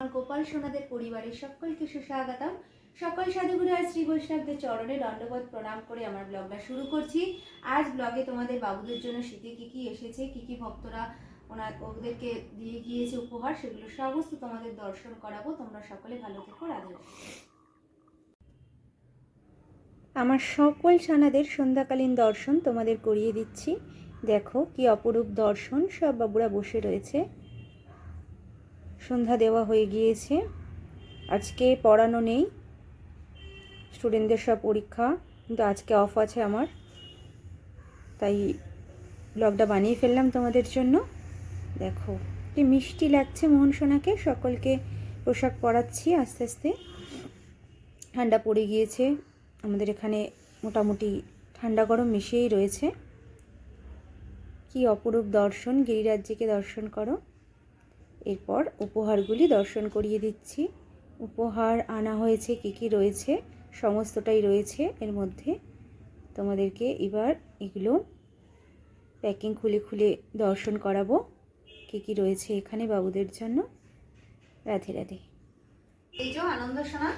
আমার গোপাল সোনাদের পরিবারের সকলকে সুস্বাগতম। সকল সাধুগুরু আর শ্রী বৈষ্ণবদের চরণে দণ্ডবোধ প্রণাম করে আমার ব্লগটা শুরু করছি। আজ ব্লগে তোমাদের বাবুদের জন্য শীতে কী কী এসেছে, কী কী ভক্তরা ওদেরকে দিয়ে গিয়েছে উপহার, সেগুলো সমস্ত তোমাদের দর্শন করাবো। তোমরা সকলে ভালো থেকো, রাধে রাধে। আমার সকল সানাদের সন্ধ্যাকালীন দর্শন তোমাদের করিয়ে দিচ্ছি। দেখো কি অপরূপ দর্শন, সব বাবুরা বসে রয়েছে। সন্ধ্যা দেওয়া হয়ে গিয়েছে। আজকে পড়ানো নেই, স্টুডেন্টদের সব পরীক্ষা, কিন্তু আজকে অফ আছে আমার, তাই ব্লগটা বানিয়ে ফেললাম তোমাদের জন্য। দেখো কি মিষ্টি লাগছে মোহন সোনাকে। সকলকে পোশাক পরাচ্ছি আস্তে আস্তে। ঠান্ডা পড়ে গিয়েছে, আমাদের এখানে মোটামুটি ঠান্ডা গরম মিশিয়েই রয়েছে। কি অপরূপ দর্শন, গিরিরাজ্যকে দর্শন করো। এরপর উপহারগুলি দর্শন করিয়ে দিচ্ছি। উপহার আনা হয়েছে, কী কী রয়েছে সমস্তটাই রয়েছে এর মধ্যে। তোমাদেরকে এবার এগুলো প্যাকিং খুলে খুলে দর্শন করাবো কী কী রয়েছে এখানে বাবুদের জন্য। রাধে রাধে। এই যে আনন্দ সোনা,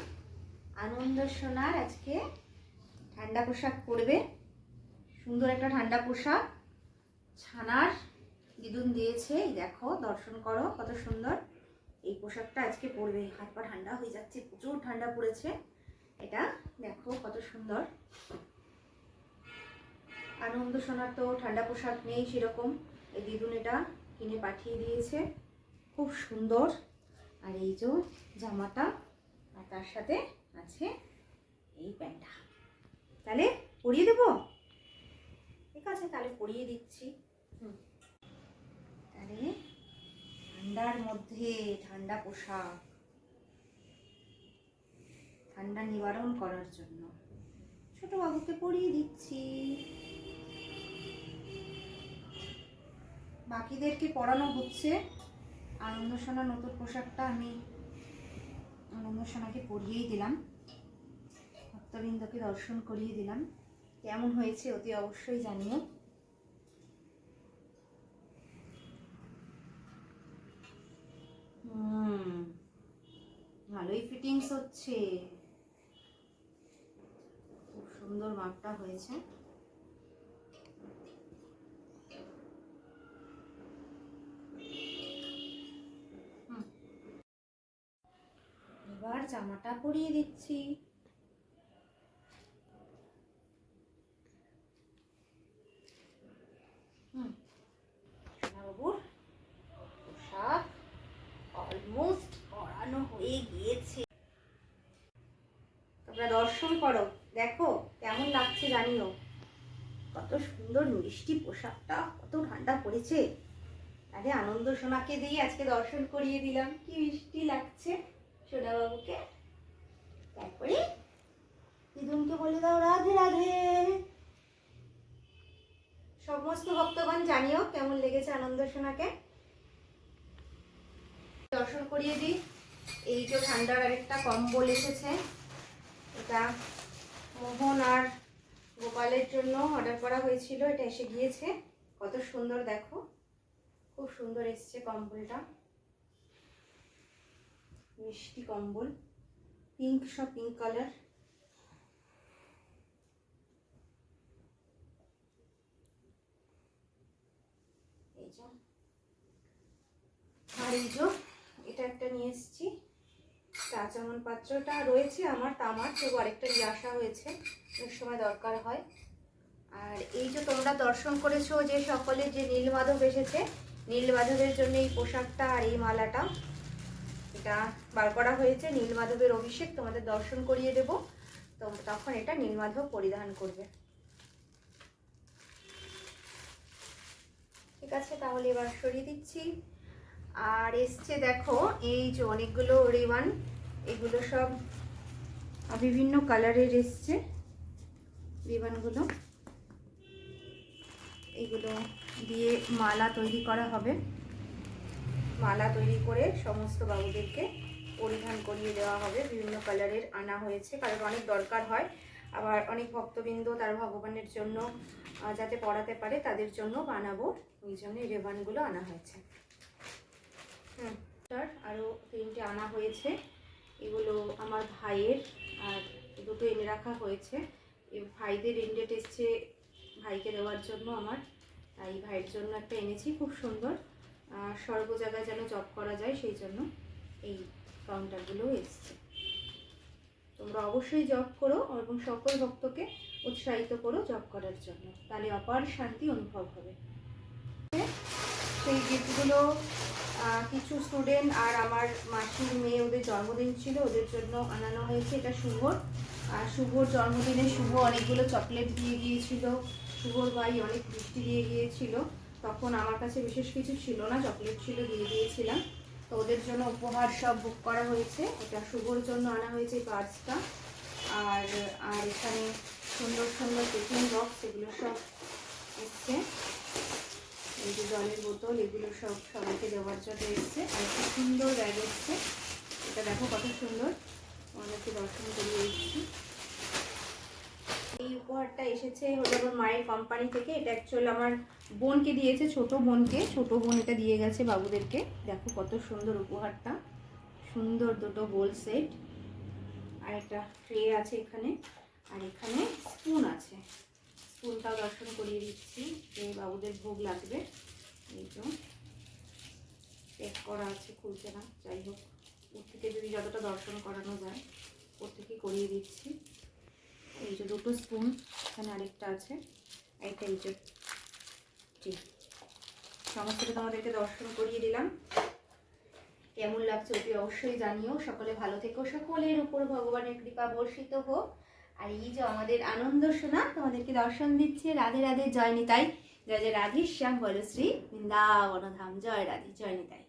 আনন্দ সোনার আজকে ঠান্ডা পোশাক পরবে। সুন্দর একটা ঠান্ডা পোশাক ছানার দিদুন দিয়েছে। দেখো দর্শন করো কত সুন্দর এই পোশাকটা আজকে পরবে। হাত পা ঠান্ডা হয়ে যাচ্ছে, প্রচুর ঠান্ডা পড়েছে। এটা দেখো কত সুন্দর। আনন্দ সোনার তো ঠান্ডা পোশাক নেই সেরকম, এই দিদুন এটা কিনে পাঠিয়ে দিয়েছে, খুব সুন্দর। আর এই যে জামাটা, আর তার সাথে আছে এই প্যান্টটা। তাহলে পরিয়ে দেবো? ঠিক আছে, তাহলে পরিয়ে দিচ্ছি। তাহলে ঠান্ডার মধ্যে ঠান্ডা পোশাক, ঠান্ডা নিবারণ করার জন্য ছোট বাবুকে পরিয়ে দিচ্ছি। বাকিদেরকে পরানো হচ্ছে। আনন্দ সোনা নতুন পোশাকটা আমি আনন্দ সোনাকে পরিয়েই দিলাম, ভক্তবৃন্দকে দর্শন করিয়ে দিলাম। কেমন হয়েছে অতি অবশ্যই জানিও। ভালোই ফিটিংস হচ্ছে, খুব সুন্দর মাপটা হয়েছে। এবার জামাটা পরিয়ে দিচ্ছি। বাবুর পোশাক অলমোস্ট পরানো হয়ে গিয়েছে। তোমরা দর্শন করো, দেখো কেমন লাগছে জানিও। কত সুন্দর মিষ্টি পোশাকটা, কত ঠান্ডা পড়েছে। আরে আনন্দ সোনাকে দিয়ে আজকে দর্শন করিয়ে দিলাম, কি মিষ্টি লাগছে সোনা বাবুকে। তারপরে দিদুনকে বলে দাও রাধে রাধে। সমস্ত ভক্তগণ জানিও কেমন লেগেছে আনন্দ সোনাকে। দর্শন করিয়ে দিই। এই যে ঠান্ডার আরেকটা কম্বল এসেছে, এটা মোহন আর গোপালের জন্য অর্ডার করা হয়েছিল, এটা এসে গিয়েছে। কত সুন্দর দেখো, খুব সুন্দর এসছে কম্বলটা, মিষ্টি কম্বল, পিঙ্ক, সব পিঙ্ক কালার। এই যে আর এই যে এটা একটা নিয়ে এসেছি, চা চামচ পাত্রটা রয়েছে আমার তামার, তবু আরেকটা নিয়ে আসা হয়েছে, অনেক সময় দরকার হয়। আর এই যে তোমরা দর্শন করেছো যে সকলে যে নীলমাধব এসেছে, নীলমাধবের জন্য এই পোশাকটা আর এই মালাটা এটা বার করা হয়েছে। নীলমাধবের অভিষেক তোমাদের দর্শন করিয়ে দেব, তো তখন এটা নীলমাধব পরিধান করবে। ঠিক আছে, তাহলে এবার সরিয়ে দিচ্ছি। আর এসছে দেখো এই যে অনেকগুলো রিবন, এগুলো সব বিভিন্ন কালারের এসছে রিবনগুলো। এগুলো দিয়ে মালা তৈরি করা হবে, মালা তৈরি করে সমস্ত বাবুদেরকে পরিধান করিয়ে দেওয়া হবে। বিভিন্ন কালারের আনা হয়েছে, কারণ অনেক দরকার হয়। আবার অনেক ভক্তবৃন্দ তার ভগবানের জন্য যাতে পড়াতে পারে তাদের জন্য বানাবো, ওই জন্য এই রিবনগুলো আনা হয়েছে। আরও 3টে আনা হয়েছে। এগুলো আমার ভাইয়ের, আর দুটো এনে রাখা হয়েছে। এই ভাইদের ইন্ডেট এসছে ভাইকে দেওয়ার জন্য আমার, তাই ভাইয়ের জন্য একটা এনেছি, খুব সুন্দর। সর্ব জায়গায় যেন জব করা যায় সেই জন্য এই কাউন্টারগুলো এসছে। তোমরা অবশ্যই জব করো এবং সকল ভক্তকে উৎসাহিত করো জব করার জন্য, তাহলে অপার শান্তি অনুভব হবে। সেই গিফটগুলো কিছু স্টুডেন্ট আর আমার মাসির মেয়ে, ওদের জন্মদিন ছিল, ওদের জন্য আনানো হয়েছে। এটা শুভর, শুভর জন্মদিনে শুভ অনেকগুলো চকলেট দিয়ে গিয়েছিল, শুভর ভাই অনেক মিষ্টি দিয়ে গিয়েছিল। তখন আমার কাছে বিশেষ কিছু ছিল না, চকলেট ছিল, দিয়ে দিয়েছিলাম। তো ওদের জন্য উপহার সব বুক করা হয়েছে। এটা শুভর জন্য আনা হয়েছে পার্সটা, আর আর এখানে সুন্দর সুন্দর টিফিন বক্স, এগুলো সব এসছে। এই যে জলের বোতল, এগুলো সব সবাইকে দেওয়ার জন্য এসছে। আর খুব সুন্দর ব্যাগ এসছে, এটা দেখো কত সুন্দর, অনেকে দর্শন করিয়ে এসেছি। এই উপহারটা এসেছে হলো আমার মায়ের কোম্পানি থেকে। এটা অ্যাকচুয়ালি আমার বোনকে দিয়েছে, ছোট বোনকে। ছোট বোন এটা দিয়ে গেছে বাবুদেরকে। দেখো কত সুন্দর উপহারটা, সুন্দর দুটো গোল সেট, আর একটা ট্রে আছে এখানে, আর এখানে স্পুন আছে। স্পুনটাও দর্শন করিয়ে দিচ্ছি, যে বাবুদের ভোগ লাগবে। এই তো প্যাক করা আছে, খুলছে না, যাই হোক ওর থেকে যদি যতটা দর্শন করানো যায় ওর থেকে করিয়ে দিচ্ছি। এই যে দুটো স্পুন, এখানে আরেকটা আছে, একটা এই যে জি, সমস্তটা তোমাদেরকে দর্শন করিয়ে দিলাম। কেমন লাগছে ওটি অবশ্যই জানিও। সকলে ভালো থেকো, সকলের উপর ভগবানের কৃপা বর্ষিত হোক। আর এই যে আমাদের আনন্দ সোনা তোমাদেরকে দর্শন দিচ্ছে। রাধে রাধে, জয় নিতাই, জয় জয় রাধে শ্যাম বল শ্রী বৃন্দাবন ধাম, জয় রাধে, জয় নিতাই।